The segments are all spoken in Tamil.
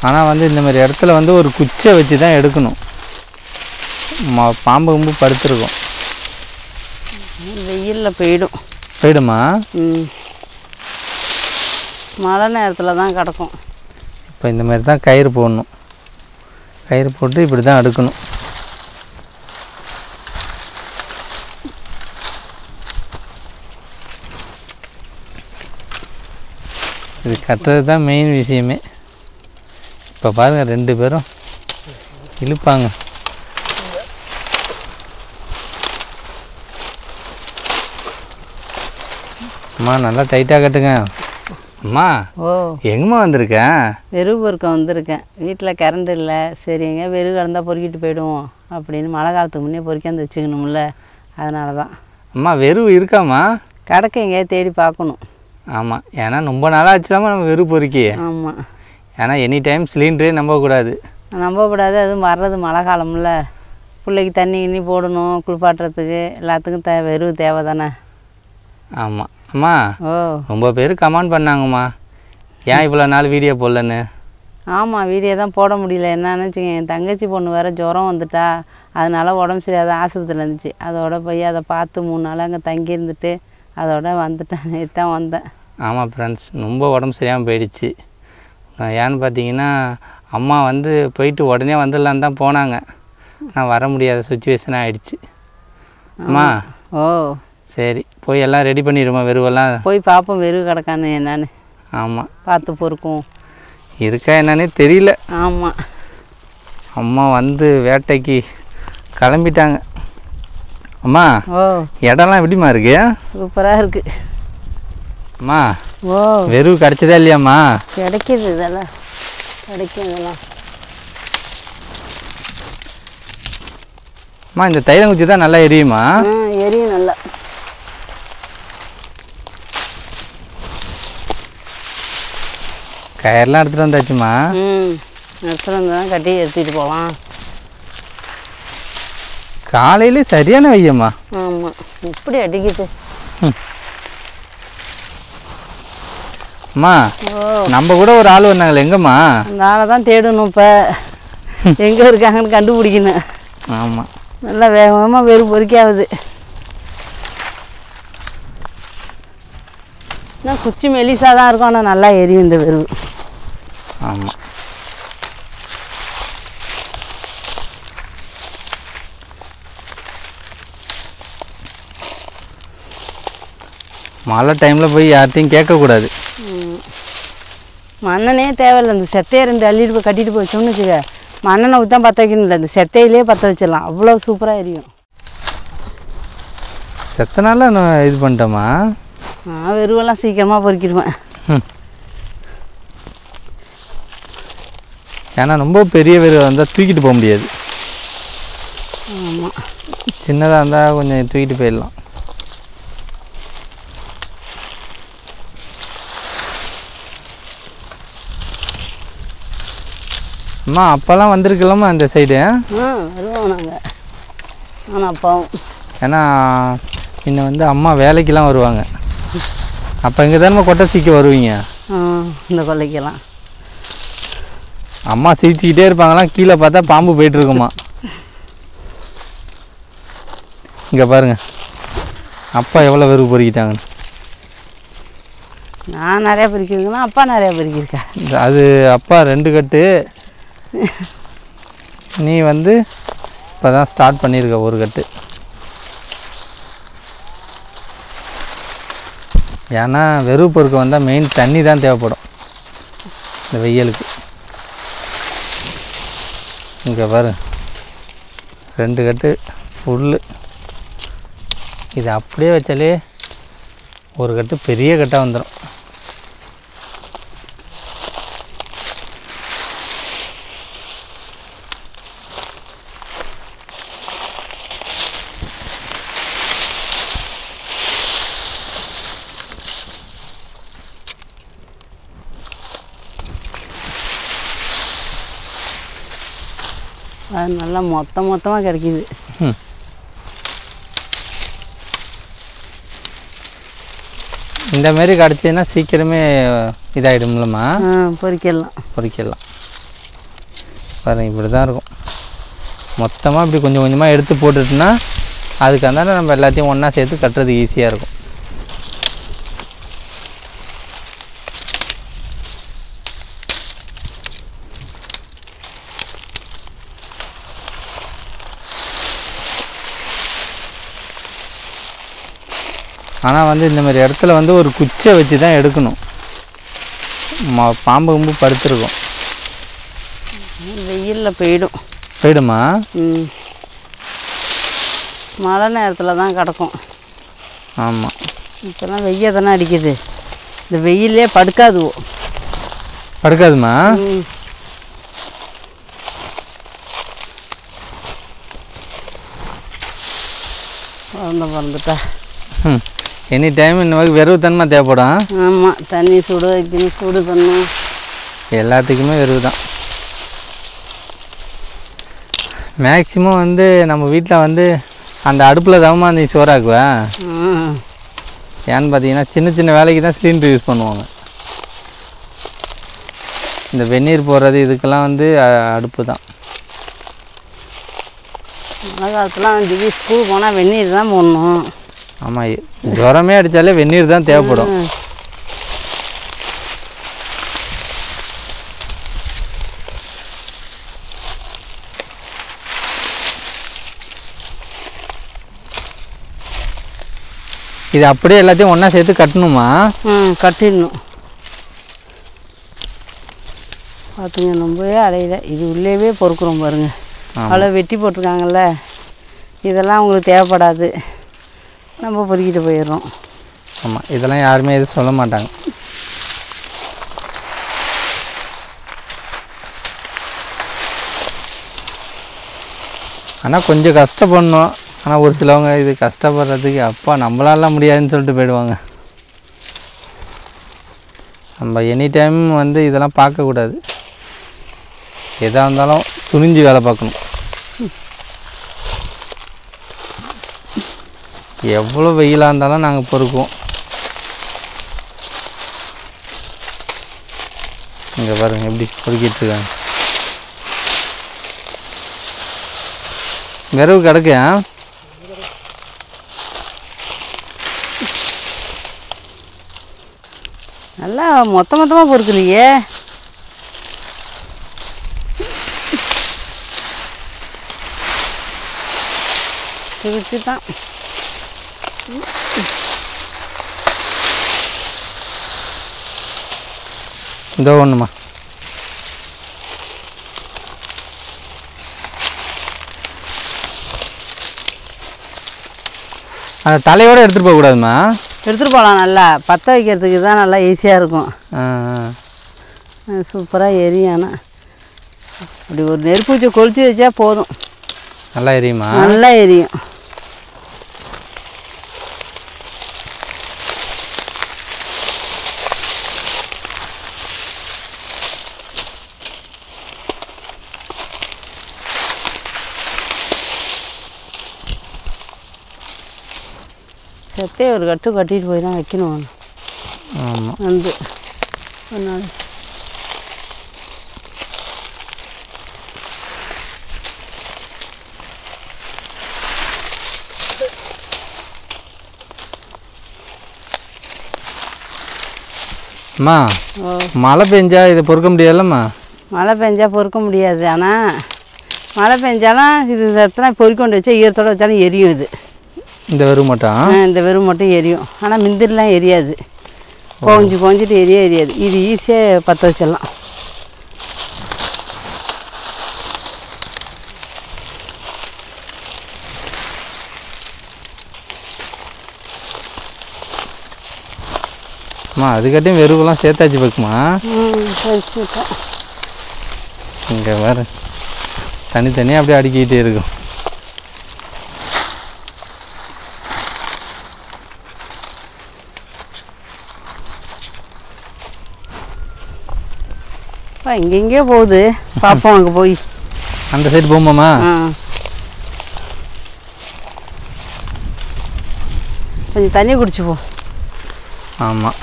ஆனால் வந்து இந்த மாதிரி இடத்துல வந்து ஒரு குச்சை வச்சு தான் எடுக்கணும். பாம்பு கும்பு படுத்துருக்கும். வெயிலில் போயிடுமா? மழை நேரத்தில் தான் கிடக்கும். இப்போ இந்த மாதிரி தான் கயிறு போடணும். கயிறு போட்டு இப்படி தான் எடுக்கணும். இது கட்டுறது தான் மெயின் விஷயமே. இப்போ பாருங்கள் 2 பேரும் இழுப்பாங்க. அம்மா நல்லா டைட்டாக கட்டுங்க. அம்மா எங்கம்மா வந்திருக்கேன்? வெறுவு பொறுக்க வந்திருக்கேன். வீட்டில் கரண்ட் இல்லை. சரிங்க வெறுவு கிடந்தால் பொறுக்கிட்டு போயிடுவோம் அப்படின்னு மழை காலத்துக்கு முன்னே பொறுக்காந்து வச்சுக்கணும்ல, அதனால தான். அம்மா வெறுவு இருக்காம்மா? கிடக்க எங்கேயா தேடி பார்க்கணும். ஆமாம், ஏன்னா ரொம்ப நாளாக ஆச்சுலாமா நம்ம வெறுவு பொறுக்கி. ஆமாம், ஏன்னா எனி டைம் சிலிண்டரே நம்பக்கூடாது. அதுவும் வர்றது மழை காலம்ல, பிள்ளைக்கு தண்ணி கிண்ணி போடணும், குளிப்பாட்டுறதுக்கு எல்லாத்துக்கும் வெறுவு தேவை தானே. ஆமாம். அம்மா ரொம்ப பேர் கமெண்ட் பண்ணாங்கம்மா, ஏன் இவ்வளோ நாள் வீடியோ போடலன்னு. ஆமாம், வீடியோ தான் போட முடியல. என்னன்னு வச்சுங்க, என் தங்கச்சி பொண்ணு வேறு ஜுரம் வந்துட்டா, அதனால உடம்பு சரியாத ஆஸ்பத்திரியில் இருந்துச்சு. அதோட போய் அதை பார்த்து 3 நாள் அங்கே தங்கி இருந்துட்டு அதோட வந்துட்டேன். நேற்று தான் வந்தேன். ஆமாம் ஃப்ரெண்ட்ஸ், ரொம்ப உடம்பு சரியாமல் போயிடுச்சு. ஏன்னு பார்த்தீங்கன்னா அம்மா வந்து போயிட்டு உடனே வந்துடலான்னு தான் போனாங்க. நான் வர முடியாத சுச்சுவேஷன் ஆகிடுச்சு. அம்மா சரி போய் எல்லாம் ரெடி பண்ணிடுமா? வெறுவெல்லாம் போய் பார்ப்போம், வெறுவு கிடக்கான்னு என்னன்னு. ஆமாம், பார்த்து பொறுக்கும். இருக்கா என்னன்னே தெரியல. ஆமாம், அம்மா வந்து வேட்டைக்கு கிளம்பிட்டாங்க. அம்மா இடம்லாம் எப்படிம்மா இருக்கு? சூப்பராக இருக்கு. அம்மா வெறுவு கிடைச்சதா இல்லையாம்மா? கிடைக்கிது, இதெல்லாம் கிடைக்கும். இதெல்லாம் அம்மா இந்த தைலம் குச்சி தான் நல்லா எரியுமா? எரியும் நல்லா. கயர்லாம் எடுத்துகிட்டு வந்தாச்சுமா? எடுத்துகிட்டு வந்து தான் கட்டி எடுத்துகிட்டு போகலாம். காலையிலே சரியான வெய்யம்மா. ஆமாம், இப்படி அடிக்குது. அம்மா நம்ம கூட ஒரு ஆள் வந்தாங்களே, எங்கம்மா? அந்த ஆளை தான் தேடணும். இப்போ எங்கே இருக்காங்கன்னு கண்டுபிடிக்கணும். ஆமாம், நல்லா வேகமாக வெறும் பொறுக்காகுது. இன்னும் குச்சி மெலிசாக தான் இருக்கும், ஆனால் நல்லா எரியும் இந்த வெறுவு. ஆமாம், மழை டைமில் போய் யார்ட்டையும் கேட்கக்கூடாது. மண்ணனே தேவையில்லை. இந்த செத்தையை 2 அள்ளிட்டு போய் கட்டிட்டு போச்சோம்னு வச்சுக்க, மண்ணெண்ணை ஊற்றி தான் பற்ற வைக்கணும். இல்லை, இந்த செத்தையிலே பற்ற வச்சிடலாம். அவ்வளோ சூப்பராக எரியும். செத்த நாளில் நான் இது பண்ணிட்டேம்மா. வெறுவெல்லாம் சீக்கிரமாக பொறுக்கிடுவேன். ஏன்னா ரொம்ப பெரிய வெறுவை வந்தால் தூக்கிட்டு போக முடியாது. ஆமாம், சின்னதாக இருந்தால் கொஞ்சம் தூக்கிட்டு போயிடலாம். அம்மா அப்போல்லாம் வந்திருக்கலாமா அந்த சைடு? வருவோம் நாங்கள். ஆனால் அப்பாவும் ஏன்னா இன்னும் வந்து அம்மா வேலைக்கெல்லாம் வருவாங்க. அப்போ இங்கே தானே கொட்டை சீக்க வருவீங்க? இந்த கொல்லைக்கெல்லாம் அம்மா சிரிச்சுக்கிட்டே இருப்பாங்களாம். கீழே பார்த்தா பாம்பு போயிட்டுருக்குமா. இங்கே பாருங்கள் அப்பா எவ்வளோ வெறுப்பு பொறுக்கிட்டாங்கன்னு. நான் நிறையா பொறுக்கிருக்கேன்னா அப்பா நிறையா பொறுக்கிருக்கேன். அது அப்பா 2 கட்டு, நீ வந்து இப்போ தான் ஸ்டார்ட் பண்ணியிருக்க 1 கட்டு. ஏன்னா வெறுவு பொறுக்க வந்தால் மெயின் தண்ணி தான் தேவைப்படும் இந்த வெயிலுக்கு. இங்கே பாரு 2 கட்டு ஃபுல்லு. இது அப்படியே வச்சாலே 1 கட்டு பெரிய கட்டாக வந்துடும். அது நல்லா மொத்தமாக கிடைக்கிது. இந்த மாதிரி கிடச்சின்னா சீக்கிரமே இதாகிடும்லம்மா. பொறிக்கலாம். பாருங்க இப்படி தான் இருக்கும். மொத்தமாக இப்படி கொஞ்சம் கொஞ்சமாக எடுத்து போட்டுட்டுனா அதுக்கு அந்தாண்ட நம்ம எல்லாத்தையும் ஒன்றா சேர்த்து கட்டுறதுக்கு ஈஸியாக இருக்கும். ஆனால் வந்து இந்த மாதிரி இடத்துல வந்து ஒரு குச்சை வச்சு தான் எடுக்கணும். பாம்பு கும்பு படுத்துருக்கும். வெயிலில் போயிடுமா? மழை நேரத்தில் தான் கிடக்கும். ஆமாம், இப்போல்லாம் வெய்ய தானே அடிக்குது. இந்த வெயிலே படுக்காதுவோ. படுக்காதுமா? பிறந்துட்டா எனி டைம் இந்த மாதிரி வெறுவு தன்மை தேவைப்படும். ஆமாம், தண்ணி சுடு வைக்கணும், சூடு பண்ணணும், எல்லாத்துக்குமே வெறுவு தான். மேக்சிமம் வந்து நம்ம வீட்டில் வந்து அந்த அடுப்பில் தவமாக அந்த சோறாக்குவேன். ஏன்னு பார்த்தீங்கன்னா சின்ன சின்ன வேலைக்கு தான் சிலிண்டர் யூஸ் பண்ணுவாங்க. இந்த வெந்நீர் போடுறது இதுக்கெல்லாம் வந்து அடுப்பு தான். மழை காலத்துலாம் திடீர் ஸ்கூல் போனால் வெந்நீர் தான் போடணும். ஆமாம், ஜுரமே அடித்தாலே வெந்நீர் தான் தேவைப்படும். இது அப்படியே எல்லாத்தையும் ஒன்றா சேர்த்து கட்டணுமா? கட்டிடணும். பார்த்துங்க, ரொம்பவே அடையில. இது உள்ளேவே பொறுக்குறோம் பாருங்க. அவ்வளோ வெட்டி போட்டிருக்காங்கல்ல, இதெல்லாம் உங்களுக்கு தேவைப்படாது, நம்ம பொறுக்கிட்டு போயிடுறோம். ஆமாம், இதெல்லாம் யாருமே எதுவும் சொல்ல மாட்டாங்க. ஆனால் கொஞ்சம் கஷ்டப்படணும். ஆனால் ஒரு சிலவங்க இது கஷ்டப்படுறதுக்கு அப்பா நம்மளால முடியாதுன்னு சொல்லிட்டு போயிடுவாங்க. நம்ம எனி டைம் வந்து இதெல்லாம் பார்க்கக்கூடாது. எதாக இருந்தாலும் துணிஞ்சு வேலை பார்க்கணும். எவ்வளோ வெயிலாக இருந்தாலும் நாங்கள் பொறுக்குவோம். இங்கே பாருங்க எப்படி பொறுக்கிட்டு இருக்காங்க. விரவு கிடக்கு. நல்லா மொத்தமாக பொறுக்கலையே. திருச்சி தான். இதோ ஒன்றுமா. அந்த தலையோடு எடுத்துகிட்டு போகக்கூடாதுமா? எடுத்துகிட்டு போகலாம். நல்லா பற்ற வைக்கிறதுக்கு தான் நல்லா ஈஸியாக இருக்கும். சூப்பராக எரியும். ஆனால் அப்படி ஒரு நெருப்பூச்சி கொளுத்தி வச்சா போதும், நல்லா எரியுமா? நல்லா எரியும். செத்தே ஒரு கட்டு கட்டிட்டு போய் தான் வைக்கணும். ஆமாம், வந்து ஒரு நாள் அம்மா மழை பெஞ்சா இதை பொறுக்க முடியாதுல்லம்மா? மழை பெஞ்சா பொறுக்க முடியாது. ஆனால் மழை பெஞ்சாலும் இது எத்தனை பொறுக்க கொண்டு வச்சா ஈரத்தோடு வச்சாலும் எரியும். இது இந்த வெறும் மட்டும்? இந்த வெறும் மட்டும் எரியும். ஆனால் மிந்திரிலாம் எரியாது, போஞ்சிட்டு எரியாது. இது ஈஸியாக பற்ற வச்சிடலாம். அம்மா அதுக்காட்டியும் வெறுவெல்லாம் சேர்த்தாச்சு பார்க்குமா? இங்கே வேறு தனித்தனியாக அப்படியே அடிக்கிட்டே இருக்கும். இங்கெங்கேயோ போகுது, பார்ப்போம். அங்கே போய் அந்த சைடு போமாம்மா? கொஞ்சம் தண்ணி குடிச்சுப்போம். ஆமாம்,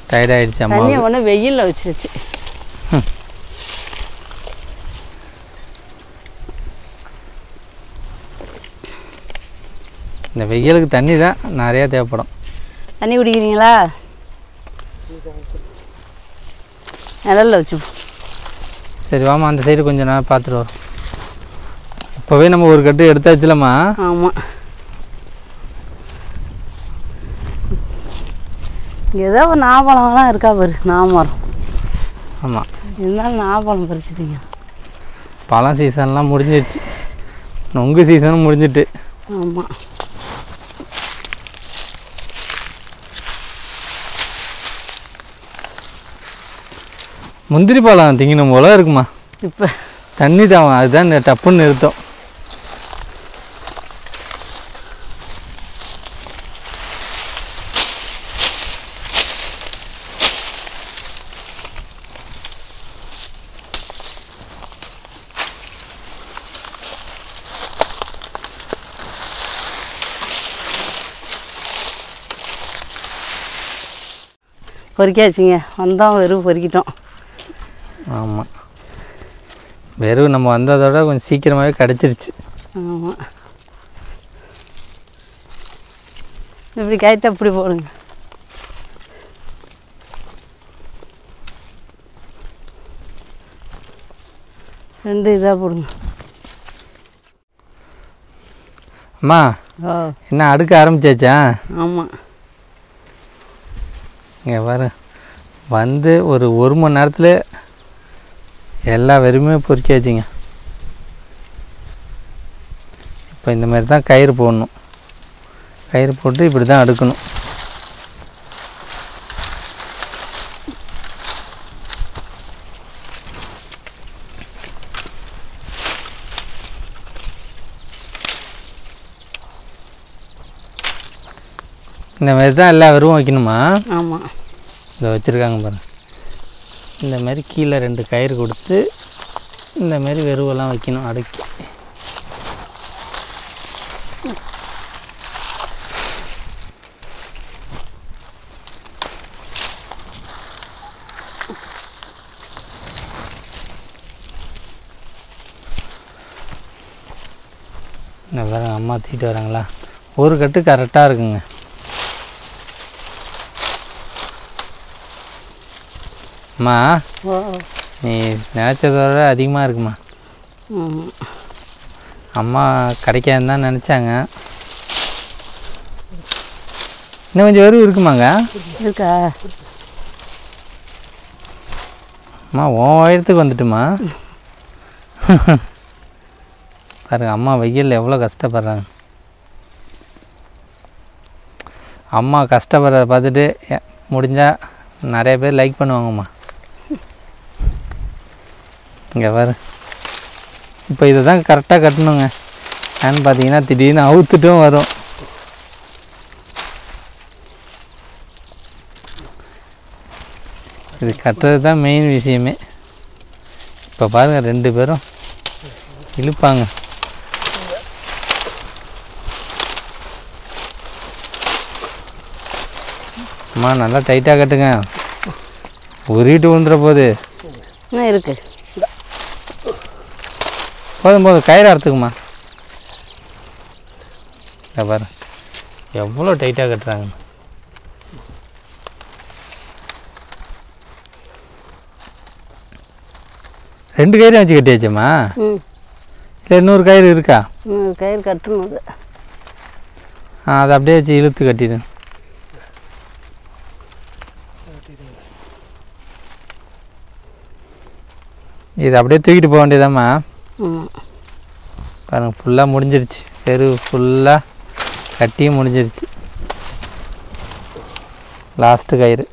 டயர்டாகிடுச்சு அம்மா. தண்ணியை ஒன்று வெயிலில் வச்சிருச்சு. இந்த வெயிலுக்கு தண்ணி தான் நிறையா தேவைப்படும். தண்ணி குடிக்கிறீங்களா? நிழல்ல வச்சு. சரி வாமா, அந்த சைடு கொஞ்சம் நேரம் பார்த்துட்டு வரோம். இப்போவே நம்ம ஒரு கட்டு எடுத்தாச்சுலம்மா. ஆமாம். இங்கே ஏதோ ஒரு நாப்பழம்லாம் இருக்கா பாரு, நாமரம். ஆமாம், இருந்தாலும் நாப்பழம் பறிச்சுட்டீங்க. பழம் சீசன்லாம் முடிஞ்சிடுச்சு, நொங்கு சீசனும் முடிஞ்சிட்டு. ஆமாம். முந்திரி பழம் திங்கணும் போல இருக்குமா. இப்போ தண்ணி தான், அதுதான் டப்புன்னு நிறுத்தம். பொறிக்காச்சுங்க, வந்தோம் வெறும் பொறிக்கிட்டோம். ஆமாம், வெறும் நம்ம வந்ததோட கொஞ்சம் சீக்கிரமாகவே கிடச்சிருச்சு. ஆமாம். இப்படி கைத்தை அப்படி போடுங்க. ரெண்டு இதாக போடுங்க. அம்மா, ஓ என்ன அடுக்க ஆரம்பிச்சாச்சா? ஆமாம். இங்கே பாரு, வந்து ஒரு மணி நேரத்தில் எல்லா வெறுமே பொறிக்காச்சுங்க. இப்போ இந்த மாதிரி தான் கயிறு போடணும். கயிறு போட்டு இப்படி தான் அடுக்கணும். இந்த மாதிரி தான் எல்லா வெறும் வைக்கணுமா? ஆமாம். இதை வச்சுருக்காங்க பாருங்கள். இந்த மாதிரி கீழே 2 கயிறு கொடுத்து இந்த மாதிரி வெறுவெல்லாம் வைக்கணும் அடுக்கி. இந்த பாருங்க, அம்மா தூக்கிட்டு வராங்களா. ஒரு கட்டு கரெக்டாக இருக்குங்க. அம்மா, ஓ நீ நினச்சதோட அதிகமாக இருக்குமா. அம்மா கிடைக்காதுன்னு தான் நினச்சாங்க. இன்னும் கொஞ்சம் வெறும் இருக்குமாங்க? இருக்கா? அம்மா உன் உயரத்துக்கு வந்துட்டுமா. பாருங்க, அம்மா வெயிலில் எவ்வளோ கஷ்டப்படுறாங்க. அம்மா கஷ்டப்படுறத பார்த்துட்டு முடிஞ்சால் நிறைய பேர் லைக் பண்ணுவாங்கம்மா. இங்கே பாரு, இப்போ இதை தான் கரெக்டாக கட்டணுங்க. ஏன்னு பார்த்தீங்கன்னா திடீர்னு அவுத்துட்டும் வரும். இது கட்டுறது தான் மெயின் விஷயமே. இப்போ பாருங்கள், 2 பேரும் இழுப்பாங்க. அம்மா நல்லா டைட்டாக கட்டுங்க, உருவிட்டு விழுந்துற போது. இன்னும் இருக்கு. போதும் கயிறு அறுத்துக்குமா. இதை பாரு எவ்வளோ டைட்டாக கட்டுறாங்க. ரெண்டு கயிறு வச்சு கட்டியாச்சும்மா. இல்லை இன்னொரு கயிறு இருக்கா? இன்னொரு கயிறு கட்டணும். அது அதை அப்படியே வச்சு இழுத்து கட்டிடு. இது அப்படியே தூக்கிட்டு போக வேண்டியதாம்மா. பாருங்கள், ஃபுல்லாக முடிஞ்சிருச்சு. பெரு ஃபுல்லாக கட்டியும் முடிஞ்சிருச்சு. லாஸ்ட்டு கயிறு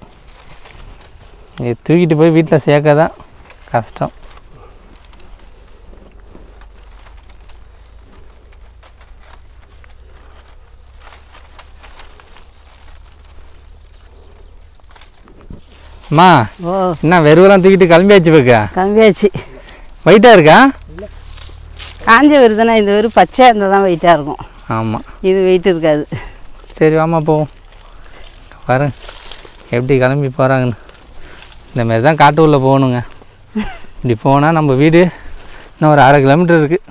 இது தூக்கிட்டு போய் வீட்டில் சேர்க்க தான் கஷ்டம். அம்மா, ஓ என்ன வெறுவெல்லாம் தூக்கிட்டு கிளம்பியாச்சு. போக்கா கிளம்பியாச்சு. வெயிட்டாக இருக்கா? காஞ்ச வெறுதானே, இந்த வெறும் பச்சையாக இருந்தால் தான் வெயிட்டாக இருக்கும். ஆமாம், இது வெயிட் இருக்காது. சரி வாமா போவோம். பாரு எப்படி கிளம்பி போகிறாங்கன்னு. இந்த மாதிரி தான் காட்டு உள்ளே போகணுங்க. இப்படி போனால் நம்ம வீடு இன்னும் ஒரு 1/2 கிலோமீட்டர் இருக்குது.